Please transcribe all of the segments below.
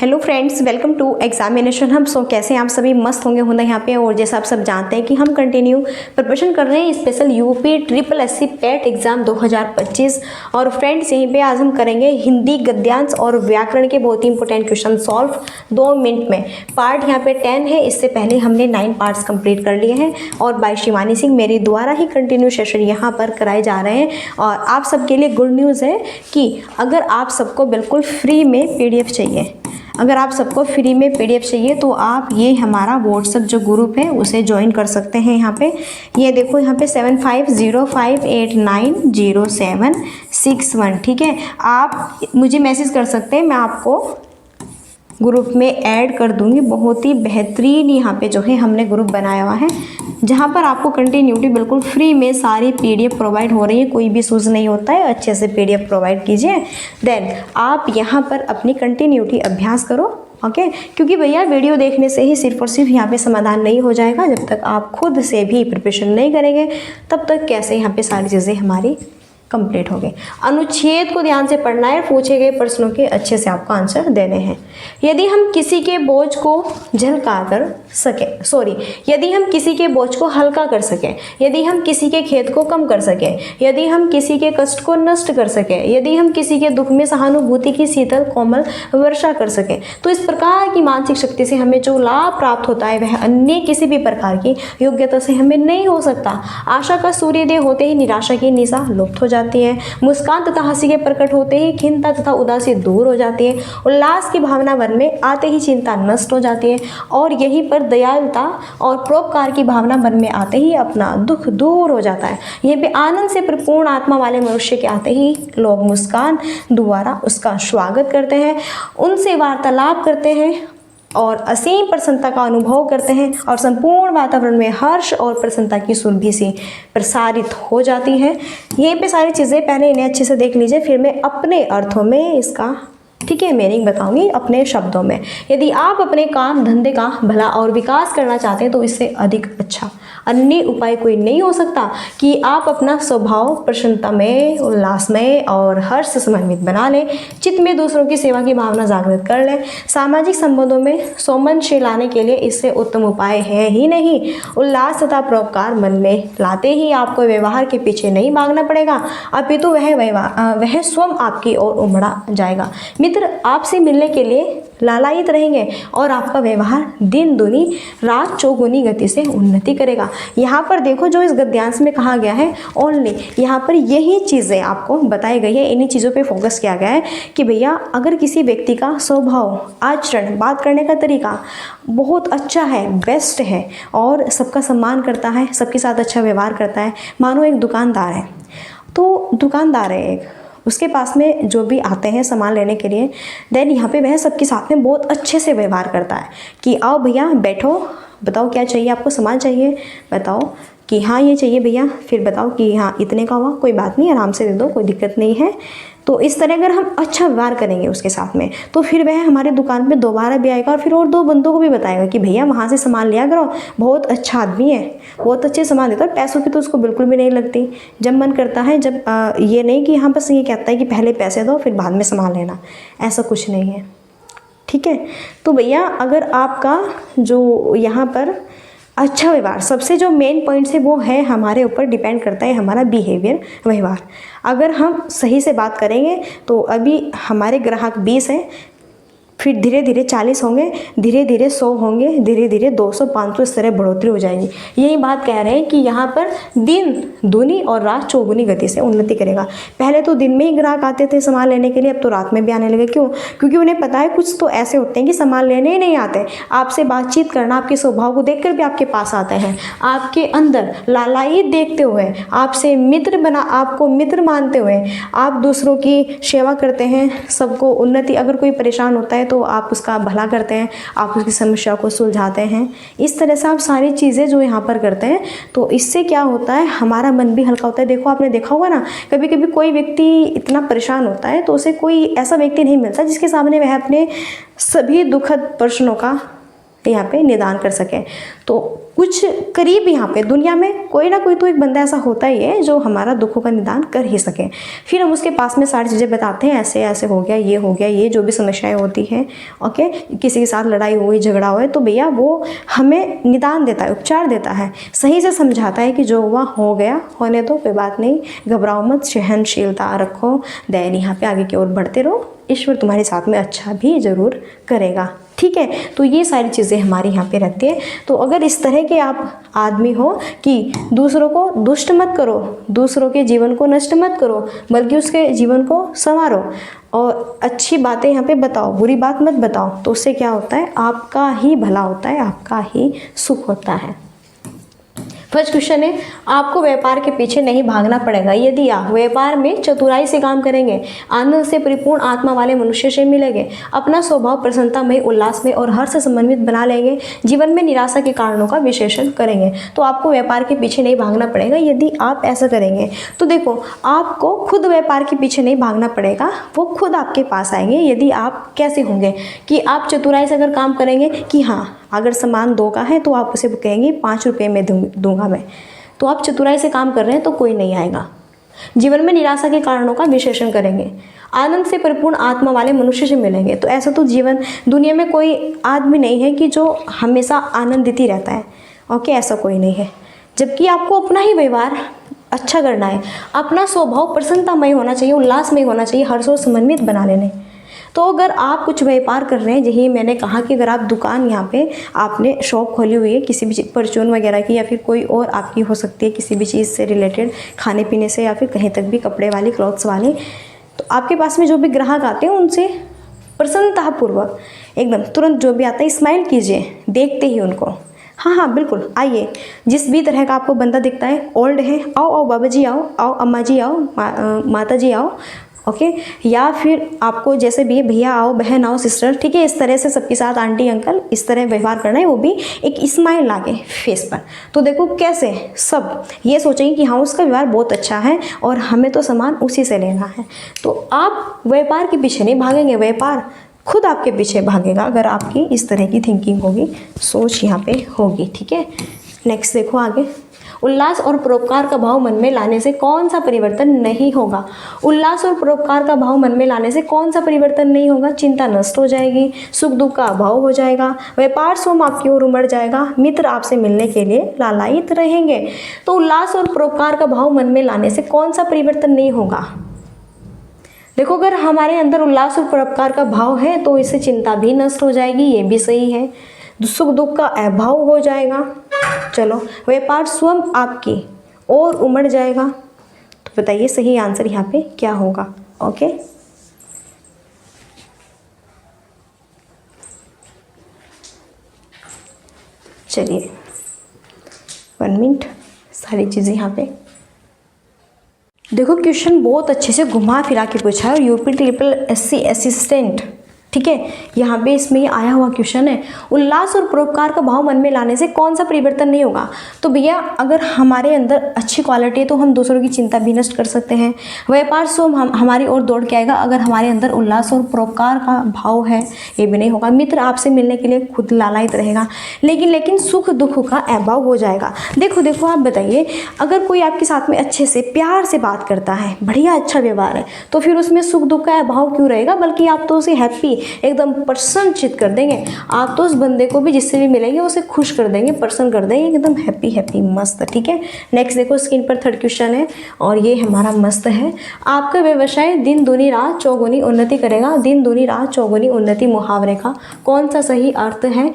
Hello friends, welcome to examination हम। कैसे आप सभी मस्त होंगे यहाँ पे। और जैसा आप सब जानते हैं कि हम कंटिन्यू प्रिपरेशन कर रहे हैं स्पेशल यूपी ट्रिपल एससी पेट एग्जाम 2025। और फ्रेंड्स यहीं पे आज हम करेंगे हिंदी गद्यांश और व्याकरण के बहुत ही इंपॉर्टेंट क्वेश्चन सॉल्व 2 मिनट में। पार्ट यहाँ पे 10 है, इससे पहले हमने 9 पार्ट्स कंप्लीट कर लिए हैं और बाय शिवानी सिंह मेरे द्वारा ही कंटिन्यू सेशन यहाँ पर कराए जा रहे हैं। और आप सबके लिए गुड न्यूज़ है कि अगर आप सबको बिल्कुल फ्री में PDF चाहिए, अगर आप सबको फ्री में PDF चाहिए तो आप ये हमारा व्हाट्सएप जो ग्रुप है उसे ज्वाइन कर सकते हैं। यहाँ पे ये देखो, यहाँ पे 7505890761, ठीक है। आप मुझे मैसेज कर सकते हैं, मैं आपको ग्रुप में ऐड कर दूंगी। बहुत ही बेहतरीन यहाँ पे जो है हमने ग्रुप बनाया हुआ है जहाँ पर आपको कंटिन्यूटी बिल्कुल फ्री में सारी PDF प्रोवाइड हो रही है, कोई भी सूज नहीं होता है, अच्छे से PDF प्रोवाइड कीजिए। देन आप यहाँ पर अपनी कंटिन्यूटी अभ्यास करो, ओके। क्योंकि भैया वीडियो देखने से ही सिर्फ और सिर्फ यहाँ पे समाधान नहीं हो जाएगा। जब तक आप खुद से भी प्रिपरेशन नहीं करेंगे तब तक कैसे यहाँ पे सारी चीज़ें हमारी कंप्लीट हो गए। अनुच्छेद को ध्यान से पढ़ना है, पूछे गए प्रश्नों के अच्छे से आपको आंसर देने हैं। यदि हम किसी के बोझ को झलका कर सके, यदि हम किसी के बोझ को हल्का कर सकें, यदि हम किसी के खेद को कम कर सकें, यदि हम किसी के कष्ट को नष्ट कर सकें, यदि हम किसी के दुख में सहानुभूति की शीतल कोमल वर्षा कर सकें, तो इस प्रकार की मानसिक शक्ति से हमें जो लाभ प्राप्त होता है वह अन्य किसी भी प्रकार की योग्यता से हमें नहीं हो सकता। आशा का सूर्योदय होते ही निराशा की निशा लुप्त हो जाती है। मुस्कान तथा हंसी के प्रकट होते ही खिन्नता तथा उदासी दूर हो जाती है। उल्लास की भावना मन में आते ही चिंता नष्ट हो जाती है। और यहीं पर दयालुता और परोपकार की भावना मन में आते ही अपना दुख दूर हो जाता है। यहीं पे आनंद से परिपूर्ण आत्मा वाले मनुष्य के आते ही लोग मुस्कान द्वारा उसका स्वागत करते हैं, उनसे वार्तालाप करते हैं और असीम प्रसन्नता का अनुभव करते हैं और संपूर्ण वातावरण में हर्ष और प्रसन्नता की सुरभि सी प्रसारित हो जाती है। यहीं पे सारी चीज़ें पहले इन्हें अच्छे से देख लीजिए, फिर मैं अपने अर्थों में इसका ठीक है मीनिंग बताऊंगी अपने शब्दों में। यदि आप अपने काम धंधे का भला और विकास करना चाहते हैं तो इससे अधिक अच्छा अन्य उपाय कोई नहीं हो सकता कि आप अपना स्वभाव प्रसन्नता में, उल्लास में और हर्ष से समन्वित बना लें। चित्त में दूसरों की सेवा की भावना जागृत कर लें। सामाजिक संबंधों में सौमनस्य लाने के लिए इससे उत्तम उपाय है ही नहीं। उल्लास तथा परोपकार मन में लाते ही आपको व्यवहार के पीछे नहीं भागना पड़ेगा, अपितु वह स्वयं आपकी ओर उमड़ा जाएगा। मित्र आपसे मिलने के लिए लालायित रहेंगे और आपका व्यवहार दिन दुनी रात चौगुनी गति से उन्नति करेगा। यहाँ पर देखो जो इस गद्यांश में कहा गया है ओनली, यहाँ पर यही चीज़ें आपको बताई गई है, इन्हीं चीज़ों पे फोकस किया गया है कि भैया अगर किसी व्यक्ति का स्वभाव, आचरण, बात करने का तरीका बहुत अच्छा है, बेस्ट है और सबका सम्मान करता है, सबके साथ अच्छा व्यवहार करता है। मानो एक दुकानदार है, तो दुकानदार है एक, उसके पास में जो भी आते हैं सामान लेने के लिए, देन यहाँ पे वह सबके साथ में बहुत अच्छे से व्यवहार करता है कि आओ भैया बैठो, बताओ क्या चाहिए आपको, सामान चाहिए, बताओ कि हाँ ये चाहिए भैया, फिर बताओ कि हाँ इतने का हुआ, कोई बात नहीं आराम से दे दो, कोई दिक्कत नहीं है। तो इस तरह अगर हम अच्छा व्यवहार करेंगे उसके साथ में तो फिर वह हमारे दुकान पे दोबारा भी आएगा और फिर और 2 बंदों को भी बताएगा कि भैया वहाँ से सामान लिया करो, बहुत अच्छा आदमी है, बहुत अच्छे सामान देता है, पैसों की तो उसको बिल्कुल भी नहीं लगती। जब मन करता है, जब ये नहीं कि यहाँ बस ये कहता है कि पहले पैसे दो फिर बाद में सामान लेना, ऐसा कुछ नहीं है, ठीक है। तो भैया अगर आपका जो यहाँ पर अच्छा व्यवहार, सबसे जो मेन पॉइंट्स है वो है हमारे ऊपर डिपेंड करता है हमारा बिहेवियर, व्यवहार। अगर हम सही से बात करेंगे तो अभी हमारे ग्राहक 20 हैं, फिर धीरे धीरे 40 होंगे, धीरे धीरे 100 होंगे, धीरे धीरे 200, 500 इस तरह बढ़ोतरी हो जाएगी। यही बात कह रहे हैं कि यहाँ पर दिन दूनी और रात चौगुनी गति से उन्नति करेगा। पहले तो दिन में ही ग्राहक आते थे सामान लेने के लिए, अब तो रात में भी आने लगे। क्यों? क्योंकि उन्हें पता है कुछ तो ऐसे होते हैं कि सामान लेने ही नहीं आते, आपसे बातचीत करना, आपके स्वभाव को देखकर भी आपके पास आते हैं, आपके अंदर लालायित देखते हुए, आपसे मित्र बना, आपको मित्र मानते हुए आप दूसरों की सेवा करते हैं, सबको उन्नति, अगर कोई परेशान होता है तो आप उसका भला करते हैं, आप उसकी समस्या को सुलझाते हैं। इस तरह से आप सारी चीज़ें जो यहाँ पर करते हैं तो इससे क्या होता है, हमारा मन भी हल्का होता है। देखो आपने देखा होगा ना, कभी कभी कोई व्यक्ति इतना परेशान होता है तो उसे कोई ऐसा व्यक्ति नहीं मिलता जिसके सामने वह अपने सभी दुखद प्रश्नों का यहाँ पे निदान कर सके। तो कुछ करीब यहाँ पे दुनिया में कोई ना कोई तो एक बंदा ऐसा होता ही है जो हमारा दुखों का निदान कर ही सके। फिर हम उसके पास में सारी चीज़ें बताते हैं, ऐसे ऐसे हो गया, ये जो भी समस्याएं होती हैं, ओके, किसी के साथ लड़ाई हुई, झगड़ा हुआ है, तो भैया वो हमें निदान देता है, उपचार देता है, सही से समझाता है कि जो हुआ हो गया, होने दो, कोई बात नहीं, घबराओ मत, सहनशीलता रखो, दैन यहाँ पे आगे की ओर बढ़ते रहो, ईश्वर तुम्हारे साथ में अच्छा भी ज़रूर करेगा। ठीक है, तो ये सारी चीज़ें हमारी यहाँ पे रहती है। तो अगर इस तरह के आप आदमी हो कि दूसरों को दुष्ट मत करो, दूसरों के जीवन को नष्ट मत करो, बल्कि उसके जीवन को संवारो और अच्छी बातें यहाँ पे बताओ, बुरी बात मत बताओ, तो उससे क्या होता है, आपका ही भला होता है, आपका ही सुख होता है। फर्स्ट क्वेश्चन है, आपको व्यापार के पीछे नहीं भागना पड़ेगा यदि आप व्यापार में चतुराई से काम करेंगे, आनंद से परिपूर्ण आत्मा वाले मनुष्य से मिलेंगे, अपना स्वभाव प्रसन्नतामय, उल्लास में और हर्ष से समन्वित बना लेंगे, जीवन में निराशा के कारणों का विश्लेषण करेंगे। तो आपको व्यापार के पीछे नहीं भागना पड़ेगा यदि आप ऐसा करेंगे। तो देखो, आपको खुद व्यापार के पीछे नहीं भागना पड़ेगा, वो खुद आपके पास आएंगे। यदि आप कैसे होंगे कि आप चतुराई से अगर काम करेंगे कि हाँ, अगर सामान 2 का है तो आप उसे कहेंगे 5 रुपये में दूंगा मैं, तो आप चतुराई से काम कर रहे हैं तो कोई नहीं आएगा। जीवन में निराशा के कारणों का विश्लेषण करेंगे, आनंद से परिपूर्ण आत्मा वाले मनुष्य से मिलेंगे। तो ऐसा तो जीवन दुनिया में कोई आदमी नहीं है कि जो हमेशा आनंदित ही रहता है, ओके, ऐसा कोई नहीं है। जबकि आपको अपना ही व्यवहार अच्छा करना है, अपना स्वभाव प्रसन्नतामय होना चाहिए, उल्लासमय होना चाहिए, हर्ष और समन्वित बना लेने। तो अगर आप कुछ व्यापार कर रहे हैं, यही मैंने कहा कि अगर आप दुकान यहाँ पे आपने शॉप खोली हुई है किसी भी परचून वगैरह की, या फिर कोई और आपकी हो सकती है किसी भी चीज़ से रिलेटेड, खाने पीने से या फिर कहीं तक भी, कपड़े वाली, क्लॉथ्स वाली, तो आपके पास में जो भी ग्राहक आते हैं उनसे प्रसन्नतापूर्वक एकदम तुरंत जो भी आता है स्माइल कीजिए देखते ही उनको। हाँ हाँ बिल्कुल, आइए, जिस भी तरह का आपको बंदा दिखता है, ओल्ड है, आओ आओ बाबा जी आओ, आओ अम्मा जी आओ, माता जी आओ, ओके, या फिर आपको जैसे भी भैया आओ, बहन आओ, सिस्टर, ठीक है, इस तरह से सबके साथ, आंटी अंकल, इस तरह व्यवहार करना है, वो भी एक स्माइल लाके फेस पर। तो देखो कैसे सब ये सोचेंगे कि हाँ उसका व्यवहार बहुत अच्छा है और हमें तो सामान उसी से लेना है। तो आप व्यापार के पीछे नहीं भागेंगे, व्यापार खुद आपके पीछे भागेगा अगर आपकी इस तरह की थिंकिंग होगी, सोच यहाँ पे होगी। ठीक है, नेक्स्ट देखो आगे, उल्लास और परोपकार का भाव मन में लाने से कौन सा परिवर्तन नहीं होगा। उल्लास और परोपकार का भाव मन में लाने से कौन सा परिवर्तन नहीं होगा। चिंता नष्ट हो जाएगी, सुख दुख का अभाव हो जाएगा, व्यापार स्वयं आपकी ओर उमड़ जाएगा, मित्र आपसे मिलने के लिए लालायित रहेंगे। तो उल्लास और परोपकार का भाव मन में लाने से कौन सा परिवर्तन नहीं होगा। देखो, अगर हमारे अंदर उल्लास और परोपकार का भाव है तो इससे चिंता भी नष्ट हो जाएगी, ये भी सही है, सुख दुख का अभाव हो जाएगा, चलो व्यापार स्वयं आपकी और उमड़ जाएगा। तो बताइए सही आंसर यहाँ पे क्या होगा। ओके, चलिए 1 मिनट, सारी चीज़ें यहाँ पे देखो। क्वेश्चन बहुत अच्छे से घुमा फिरा के पूछा है, और यूपी ट्रिपल एससी असिस्टेंट, ठीक है, यहाँ पे इसमें ये आया हुआ क्वेश्चन है, उल्लास और परोपकार का भाव मन में लाने से कौन सा परिवर्तन नहीं होगा। तो भैया अगर हमारे अंदर अच्छी क्वालिटी है तो हम दूसरों की चिंता भी नष्ट कर सकते हैं, व्यापार स्वयं हमारी ओर दौड़ के आएगा। अगर हमारे अंदर उल्लास और परोपकार का भाव है, ये भी नहीं होगा, मित्र आपसे मिलने के लिए खुद लालायित रहेगा, लेकिन सुख दुख का अभाव हो जाएगा। देखो आप बताइए, अगर कोई आपके साथ में अच्छे से प्यार से बात करता है, बढ़िया अच्छा व्यवहार है, तो फिर उसमें सुख दुख का अभाव क्यों रहेगा, बल्कि आप तो उसे हैप्पी एकदम प्रसन्नचित कर देंगे। आप तो उस बंदे को भी जिससे भी मिलेंगे उसे खुश कर देंगे, प्रसन्न कर देंगे, एकदम हैप्पी मस्त। ठीक है, नेक्स्ट देखो स्क्रीन पर 3rd क्वेश्चन है, और ये हमारा मस्त है, आपका व्यवसाय दिन दूनी रात चौगुनी उन्नति करेगा। दिन दूनी रात चौगुनी उन्नति मुहावरे का कौन सा सही अर्थ है।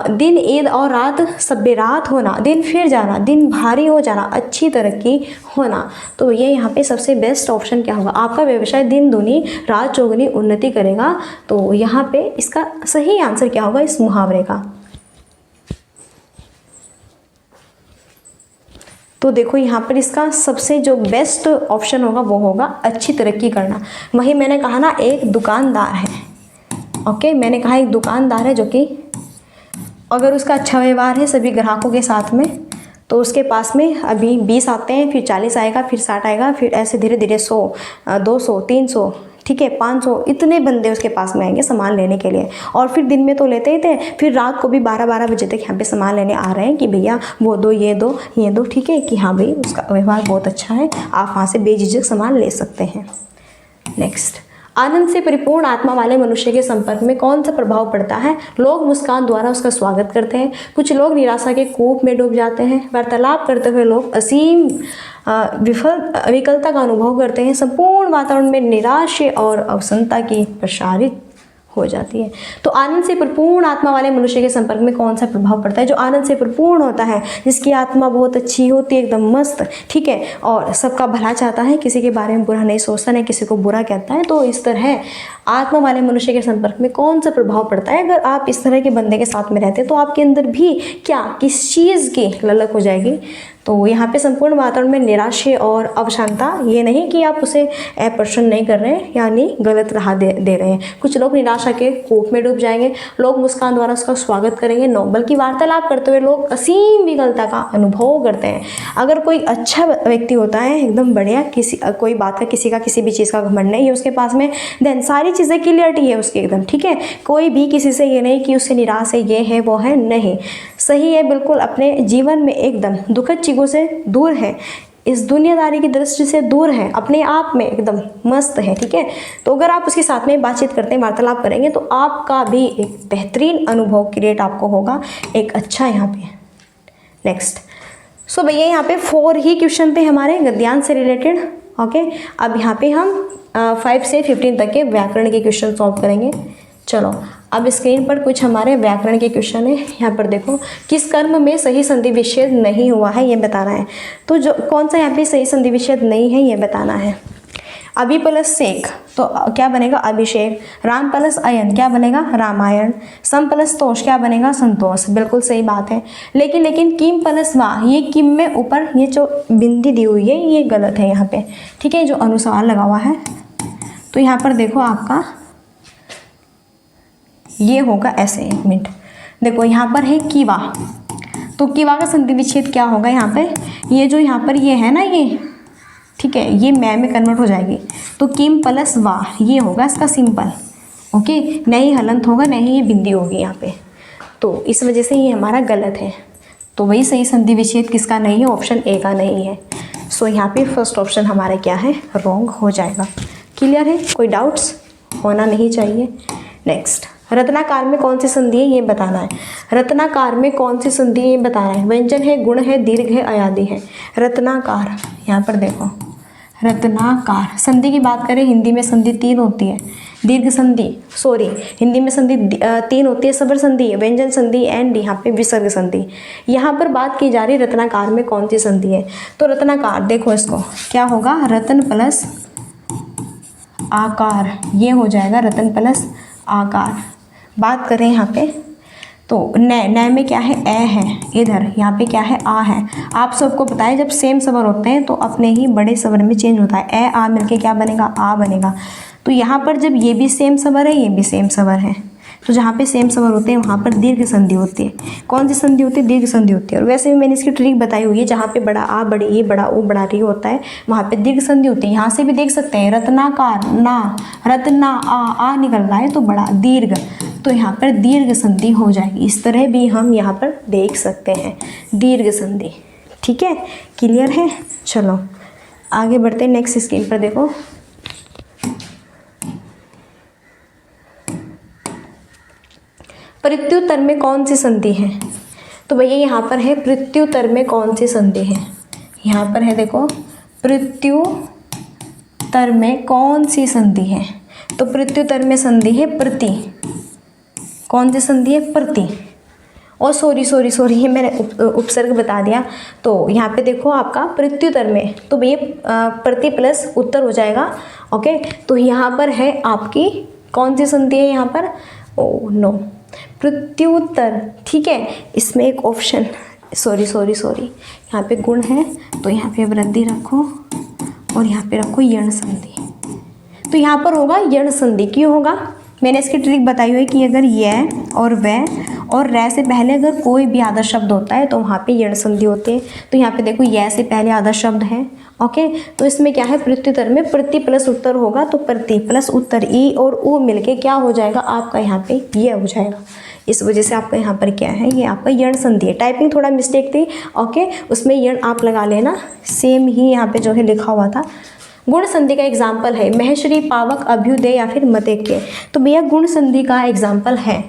दिन ईद और रात सब्बे रात होना, दिन फिर जाना, दिन भारी हो जाना, अच्छी तरक्की होना। तो ये यहाँ पे सबसे बेस्ट ऑप्शन क्या होगा, आपका व्यवसाय दिन दूनी रात चौगुनी उन्नति करेगा। तो यहाँ पे इसका सही आंसर क्या होगा इस मुहावरे का। तो देखो यहाँ पर इसका सबसे जो बेस्ट ऑप्शन होगा वो होगा अच्छी तरक्की करना। वही मैंने कहा ना, एक दुकानदार है, ओके, मैंने कहा एक दुकानदार है जो कि अगर उसका अच्छा व्यवहार है सभी ग्राहकों के साथ में, तो उसके पास में अभी 20 आते हैं, फिर 40 आएगा, फिर 60 आएगा, फिर ऐसे धीरे धीरे 100, 200, 300, ठीक है, 500 इतने बंदे उसके पास में आएंगे सामान लेने के लिए। और फिर दिन में तो लेते ही थे, फिर रात को भी 12-12 बजे तक यहाँ पे सामान लेने आ रहे हैं कि भैया वो दो, ये दो, ये दो, ठीक है, कि हाँ भाई उसका व्यवहार बहुत अच्छा है, आप वहाँ से बेझिझक सामान ले सकते हैं। नेक्स्ट, आनंद से परिपूर्ण आत्मा वाले मनुष्य के संपर्क में कौन सा प्रभाव पड़ता है? लोग मुस्कान द्वारा उसका स्वागत करते हैं, कुछ लोग निराशा के कूप में डूब जाते हैं, वार्तालाप करते हुए लोग असीम विकलता का अनुभव करते हैं, संपूर्ण वातावरण में निराशा और अवसन्नता की प्रसारित हो जाती है। तो आनंद से परिपूर्ण आत्मा वाले मनुष्य के संपर्क में कौन सा प्रभाव पड़ता है? जो आनंद से परिपूर्ण होता है, जिसकी आत्मा बहुत अच्छी होती है, एकदम मस्त, ठीक है, और सबका भला चाहता है, किसी के बारे में बुरा नहीं सोचता, नहीं किसी को बुरा कहता है, तो इस तरह आत्मा वाले मनुष्य के संपर्क में कौन सा प्रभाव पड़ता है? अगर आप इस तरह के बंदे के साथ में रहते हैं तो आपके अंदर भी क्या, किस चीज़ की ललक हो जाएगी? तो यहाँ पे संपूर्ण वातावरण में निराशा और अवशांता, ये नहीं कि आप उसे अपर्सन नहीं कर रहे हैं, यानी गलत राह दे रहे हैं। कुछ लोग निराशा के कूप में डूब जाएंगे, लोग मुस्कान द्वारा उसका स्वागत करेंगे, नोबल की वार्तालाप करते हुए लोग असीम विकलता का अनुभव करते हैं। अगर कोई अच्छा व्यक्ति होता है, एकदम बढ़िया, कोई बात का किसी भी चीज़ का घमंड नहीं है उसके पास में, देन सारी चीज़ें क्लियरिटी है उसकी एकदम, ठीक है, कोई भी किसी से ये नहीं कि उससे निराश है, ये है वो है, नहीं, सही है, बिल्कुल अपने जीवन में एकदम दुखद चीज़ों से दूर है, इस दुनियादारी की दृष्टि से दूर है, अपने आप में एकदम मस्त है, ठीक है। तो अगर आप उसके साथ में बातचीत करते हैं, वार्तालाप करेंगे, तो आपका भी एक बेहतरीन अनुभव क्रिएट आपको होगा, एक अच्छा यहाँ पे। नेक्स्ट, सो भैया यहाँ पे 4 ही क्वेश्चन थे हमारे गद्यांश से रिलेटेड, ओके। अब यहाँ पे हम 5 से 15 तक के व्याकरण के क्वेश्चन सॉल्व करेंगे। चलो, अब स्क्रीन पर कुछ हमारे व्याकरण के क्वेश्चन है। यहाँ पर देखो, किस कर्म में सही संधि विच्छेद नहीं हुआ है, ये बताना है। तो जो कौन सा यहाँ पे सही संधि विच्छेद नहीं है, ये बताना है। अभि प्लस सेक, तो क्या बनेगा? अभिषेक। राम प्लस अयन, क्या बनेगा? रामायण। सम प्लस तोष, क्या बनेगा? संतोष। बिल्कुल सही बात है। लेकिन किम प्लस वा, ये किम में ऊपर ये जो बिंदी दी हुई है, ये गलत है यहाँ पे, ठीक है, जो अनुस्वार लगा हुआ है। तो यहाँ पर देखो आपका ये होगा ऐसे, 1 मिनट देखो, यहाँ पर है कीवा, तो कीवा का संधि विच्छेद क्या होगा? यहाँ पे ये जो यहाँ पर ये है ना, ये ठीक है, ये मैं में कन्वर्ट हो जाएगी, तो किम प्लस वा, ये होगा इसका सिंपल, ओके, नहीं हलंत होगा, नहीं ये बिंदी होगी यहाँ पे, तो इस वजह से ये हमारा गलत है। तो वही सही संधि विच्छेद किसका नहीं है? ऑप्शन ए का नहीं है। सो यहाँ पे फर्स्ट ऑप्शन हमारा क्या है? रॉन्ग हो जाएगा। क्लियर है? कोई डाउट्स होना नहीं चाहिए। नेक्स्ट, रत्नाकार में कौन सी संधि है, ये बताना है। रत्नाकार में कौन सी संधि है, ये बताना है। व्यंजन है, गुण है, दीर्घ है, अयादि है। रत्नाकार, यहाँ पर देखो, रत्नाकार संधि की बात करें, हिंदी में संधि 3 होती है। दीर्घ संधि, सॉरी, हिंदी में संधि 3 होती है, सबर संधि, व्यंजन संधि एंड यहाँ पे विसर्ग संधि। यहाँ पर बात की जा रही है रत्नाकार में कौन सी संधि है। तो रत्नाकार देखो, इसको क्या होगा? रतन प्लस आकार, ये हो जाएगा रतन प्लस आकार। बात करें यहाँ पे, तो न में क्या है? ए है, इधर यहाँ पे क्या है? आ है। आप सबको पता है जब सेम स्वर होते हैं तो अपने ही बड़े स्वर में चेंज होता है। ए आ मिलके क्या बनेगा? आ बनेगा। तो यहाँ पर जब ये भी सेम स्वर है, ये भी सेम स्वर है, तो जहाँ पे सेम स्वर होते हैं वहाँ पर दीर्घ संधि होती है। कौन सी संधि होती है? दीर्घ संधि होती है। और वैसे भी मैंने इसकी ट्रिक बताई हुई है, जहाँ पे बड़ा आ, बड़ी ई, बड़ा ओ, बड़ा री होता है, वहाँ पे दीर्घ संधि होती है। यहाँ से भी देख सकते हैं, रत्नाकार ना, रत्ना आ निकल रहा है तो बड़ा दीर्घ, तो यहाँ पर दीर्घ संधि हो जाएगी। इस तरह भी हम यहाँ पर देख सकते हैं दीर्घ संधि। ठीक है, क्लियर है? चलो आगे बढ़ते हैं। नेक्स्ट स्क्रीन पर देखो, प्रत्युत्तर में कौन सी संधि है? तो भैया यहाँ पर है प्रत्युत्तर में कौन सी संधि है, यहाँ पर है देखो, प्रत्युत्तर में कौन सी संधि है? तो प्रत्युत्तर में संधि है प्रति। कौन सी संधि है? प्रति। और सॉरी ये मैंने उपसर्ग बता दिया। तो यहाँ पे देखो आपका प्रत्युत्तर में, तो भैया प्रति प्लस उत्तर हो जाएगा। ओके, तो यहाँ पर है आपकी कौन सी संधि है यहाँ पर? ओ नो, प्रत्युत्तर। ठीक है, इसमें एक ऑप्शन, सॉरी यहाँ पे गुण है तो यहाँ पे वृद्धि रखो और यहाँ पे रखो यण संधि। तो यहाँ पर होगा यण संधि। क्यों होगा? मैंने इसकी ट्रिक बताई हुई है कि अगर यह और वह और रै से पहले अगर कोई भी आदर्श शब्द होता है तो वहाँ पे यण संधि होती है। तो यहाँ पे देखो, यह से पहले आदर्श शब्द है ओके, तो इसमें क्या है, प्रत्युत्तर में प्रति प्लस उत्तर होगा तो प्रति प्लस उत्तर ई और ऊ मिलके क्या हो जाएगा आपका यहाँ पे ये हो जाएगा। इस वजह से आपका यहाँ पर क्या है, ये आपका यण संधि है। टाइपिंग थोड़ा मिस्टेक थी, ओके, उसमें यण आप लगा लेना, सेम ही यहाँ पे जो है लिखा हुआ था। गुण संधि का एग्जाम्पल है महेश्वरी, पावक, अभ्युदय या फिर मतेक्य। तो भैया गुण संधि का एग्जाम्पल है,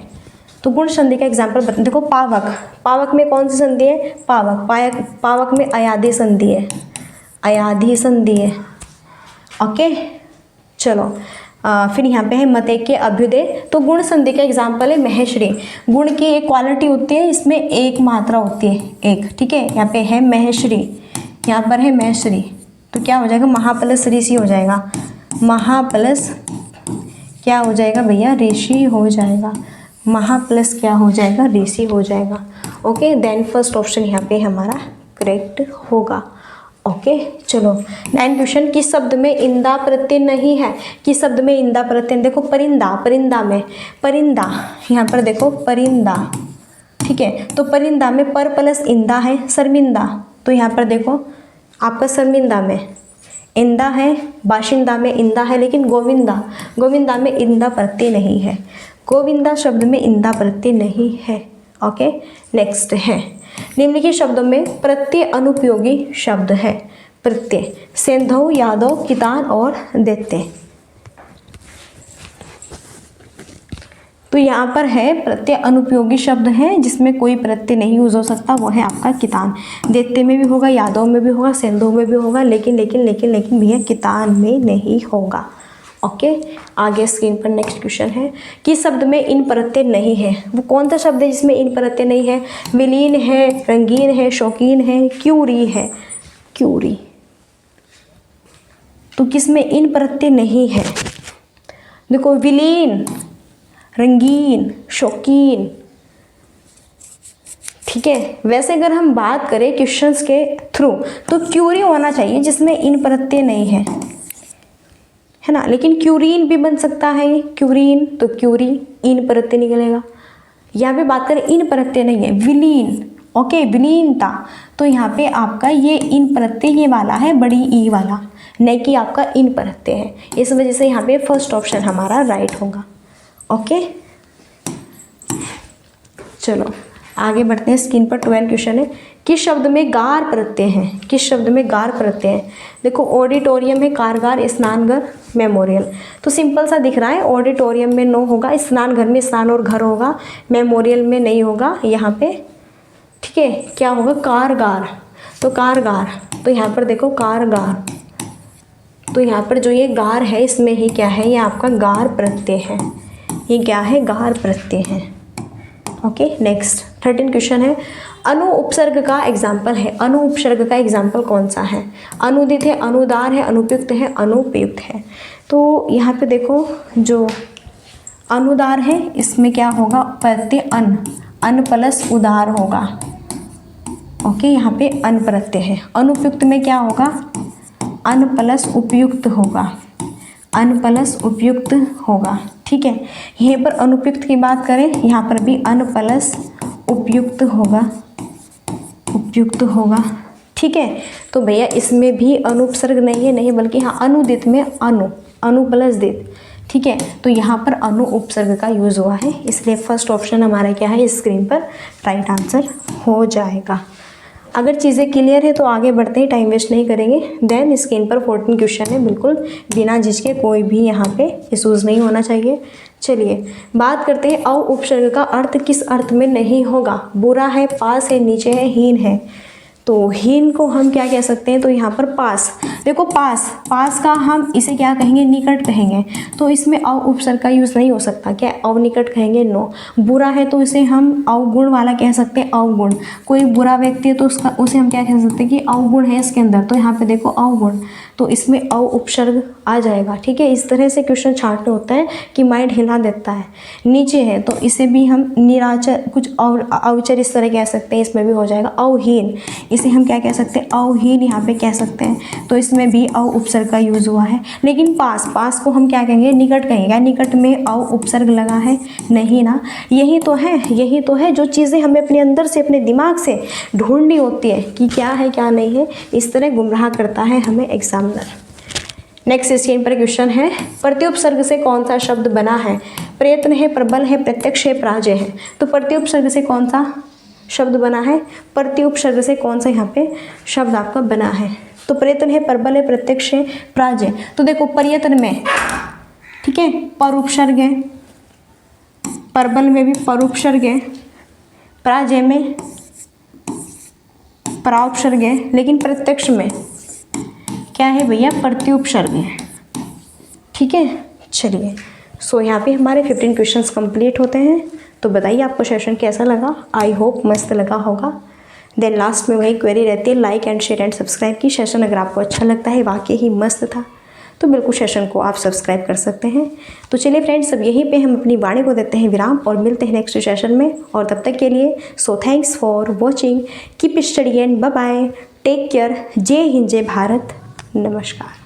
तो गुण संधि का एग्जाम्पल देखो, पावक, पावक में कौन सी संधि है, पावक, पावक में अयाधि संधि है, अयाधि संधि है, ओके। चलो फिर यहाँ पे है मतेक्य, अभ्युदय। तो गुण संधि का एग्जाम्पल है महेश्वरी। गुण की एक क्वालिटी होती है, इसमें एक मात्रा होती है, एक, ठीक है। यहाँ पे है महेश्वरी, यहाँ पर है महेश्वरी, तो क्या हो जाएगा, महा प्लस ऋषि हो जाएगा, महा प्लस क्या हो जाएगा भैया, ऋषि हो जाएगा, महा प्लस क्या हो जाएगा, ऋषि हो जाएगा, ओके। देन फर्स्ट ऑप्शन यहाँ पे हमारा करेक्ट होगा, ओके। चलो 9 क्वेश्चन, किस शब्द में इंदा प्रत्यय नहीं है, किस शब्द में इंदा प्रत्यय, देखो परिंदा, परिंदा में, परिंदा यहाँ पर देखो परिंदा, ठीक है। तो परिंदा में पर प्लस इंदा है, शर्मिंदा, तो यहाँ पर देखो आपका शर्मिंदा में इंदा है, बाशिंदा में इंदा है, लेकिन गोविंदा, गोविंदा में इंदा प्रत्यय नहीं है, गोविंदा शब्द में इंदा प्रत्यय नहीं है, ओके। नेक्स्ट है निम्नलिखित शब्दों में प्रत्यय अनुपयोगी शब्द है, प्रत्यय सेंधव, यादव, कितान और दैत्य। तो यहाँ पर है प्रत्यय अनुपयोगी शब्द है जिसमें कोई प्रत्यय नहीं यूज हो सकता, वो है आपका कितान। दैत्य में भी होगा, यादव में भी होगा, सेंधव में भी होगा, लेकिन लेकिन लेकिन लेकिन भैया कितान में नहीं होगा, ओके। आगे स्क्रीन पर नेक्स्ट क्वेश्चन है, किस शब्द में इन प्रत्यय नहीं है, वो कौन सा शब्द है जिसमें इन प्रत्यय नहीं है, विलीन है, रंगीन है, शौकीन है, क्यूरी है, क्यूरी। तो किसमें इन प्रत्यय नहीं है, देखो विलीन, रंगीन, शौकीन, ठीक है। वैसे अगर हम बात करें क्वेश्चंस के थ्रू तो क्यूरी होना चाहिए जिसमें इन प्रत्यय नहीं है ना, लेकिन क्यूरीन भी बन सकता है, क्यूरीन, तो क्यूरी इन प्रत्यय निकलेगा। यहाँ पे बात करें इन प्रत्यय नहीं है, विलीन, ओके, विलीनता, तो यहाँ पे आपका ये इन प्रत्यय ये वाला है, बड़ी ई वाला, नहीं कि आपका इन प्रत्यय है, इस वजह से यहाँ पे फर्स्ट ऑप्शन हमारा राइट होगा, ओके। चलो आगे बढ़ते हैं, स्क्रीन पर 12 क्वेश्चन है, किस शब्द में गार प्रत्यय है, किस शब्द में गार प्रत्यय है, देखो ऑडिटोरियम है, कारगार, स्नानघर, मेमोरियल। तो सिंपल सा दिख रहा है, ऑडिटोरियम में नो होगा, स्नानघर में स्नान और घर होगा, मेमोरियल में नहीं होगा यहाँ पे, ठीक है। क्या होगा, कारगार, तो कारगार, तो यहाँ पर देखो कारगार, तो यहाँ पर जो ये गार है इसमें ही क्या है, ये आपका गार प्रत्यय है, ये क्या है, गार प्रत्यय है, ओके। नेक्स्ट 13 क्वेश्चन है, अनु उपसर्ग का एग्जाम्पल है, अनु उपसर्ग का एग्जाम्पल कौन सा है, अनुदित है, अनुदार है, अनुपयुक्त है, अनुपयुक्त है। तो यहाँ पे देखो जो अनुदार है इसमें क्या होगा, प्रत्यय अन, अन प्लस उदार होगा, ओके, यहाँ पे अन प्रत्यय है। अनुपयुक्त में क्या होगा, अन प्लस उपयुक्त होगा, अन प्लस उपयुक्त होगा, ठीक है। यहीं पर अनुपयुक्त की बात करें, यहाँ पर भी अन प्लस उपयुक्त होगा, उपयुक्त होगा, ठीक है। तो भैया इसमें भी अनुपसर्ग नहीं है, नहीं बल्कि हाँ अनुदित में अनु, अनु प्लस दित, ठीक है। तो यहाँ पर अनु उपसर्ग का यूज़ हुआ है, इसलिए फर्स्ट ऑप्शन हमारा क्या है, स्क्रीन पर राइट आंसर हो जाएगा। अगर चीज़ें क्लियर है तो आगे बढ़ते ही, टाइम वेस्ट नहीं करेंगे। देन स्क्रीन पर 14 क्वेश्चन है, बिल्कुल बिना झिझके, कोई भी यहाँ पे इशूज़ नहीं होना चाहिए। चलिए बात करते हैं, अ उपसर्ग का अर्थ किस अर्थ में नहीं होगा, बुरा है, पास है, नीचे है, हीन है। तो हीन को हम क्या कह सकते हैं, तो यहाँ पर पास, देखो पास, पास का हम इसे क्या कहेंगे, निकट कहेंगे, तो इसमें अ उपसर्ग का यूज़ नहीं हो सकता, क्या अवनिकट कहेंगे, नो। बुरा है तो इसे हम अवगुण वाला कह सकते हैं, अवगुण, कोई बुरा व्यक्ति है तो उसका उसे हम क्या कह सकते हैं कि अवगुण है इसके अंदर, तो यहाँ पे देखो अवगुण, तो इसमें अ उपसर्ग आ जाएगा, ठीक है। इस तरह से क्वेश्चन छांटने होता है कि माइंड हिला देता है। नीचे है तो इसे भी हम निराचर, कुछ और अवचर इस तरह कह सकते हैं, इसमें भी हो जाएगा। अवहीन, इसे हम क्या कह सकते हैं, अवहीन यहाँ पे कह सकते हैं। तो इसमें भी अव उपसर्ग का यूज़ हुआ है। लेकिन पास, पास को हम क्या कहेंगे, निकट कहेंगे। क्या निकट में अव उपसर्ग लगा है? नहीं ना। यही तो है जो चीज़ें हमें अपने अंदर से, अपने दिमाग से ढूंढनी होती है कि क्या है क्या नहीं है, इस तरह गुमराह करता है हमें एग्जामिनर। नेक्स्ट स्क्रीन पर क्वेश्चन है, प्रत्युपसर्ग से कौन सा शब्द बना है? प्रयत्न है, प्रबल है, प्रत्यक्ष है, पराजय है। तो प्रत्युपसर्ग से कौन सा शब्द बना है? प्रत्युपसर्ग से कौन सा यहाँ पे शब्द आपका बना है? तो प्रयत्न है, प्रबल है, प्रत्यक्ष है, पराजय। तो देखो प्रयत्न में, ठीक है, पर उपसर्ग है, प्रबल में भी पर उपसर्ग है, पराजय में पराउपसर्ग है, लेकिन प्रत्यक्ष में क्या है भैया, प्रत्युपसर्ग है। ठीक है, चलिए सो यहाँ पे हमारे 15 क्वेश्चंस कंप्लीट होते हैं। तो बताइए आपको सेशन कैसा लगा? आई होप मस्त लगा होगा। देन लास्ट में वही क्वेरी रहती है, like and share and subscribe की। सेशन अगर आपको अच्छा लगता है, वाकई ही मस्त था, तो बिल्कुल सेशन को आप सब्सक्राइब कर सकते हैं। तो चलिए फ्रेंड्स, अब यहीं पे हम अपनी वाणी को देते हैं विराम और मिलते हैं नेक्स्ट सेशन में। और तब तक के लिए so thanks for watching, keep study and bye bye, take care. जय हिंद, जय भारत, नमस्कार।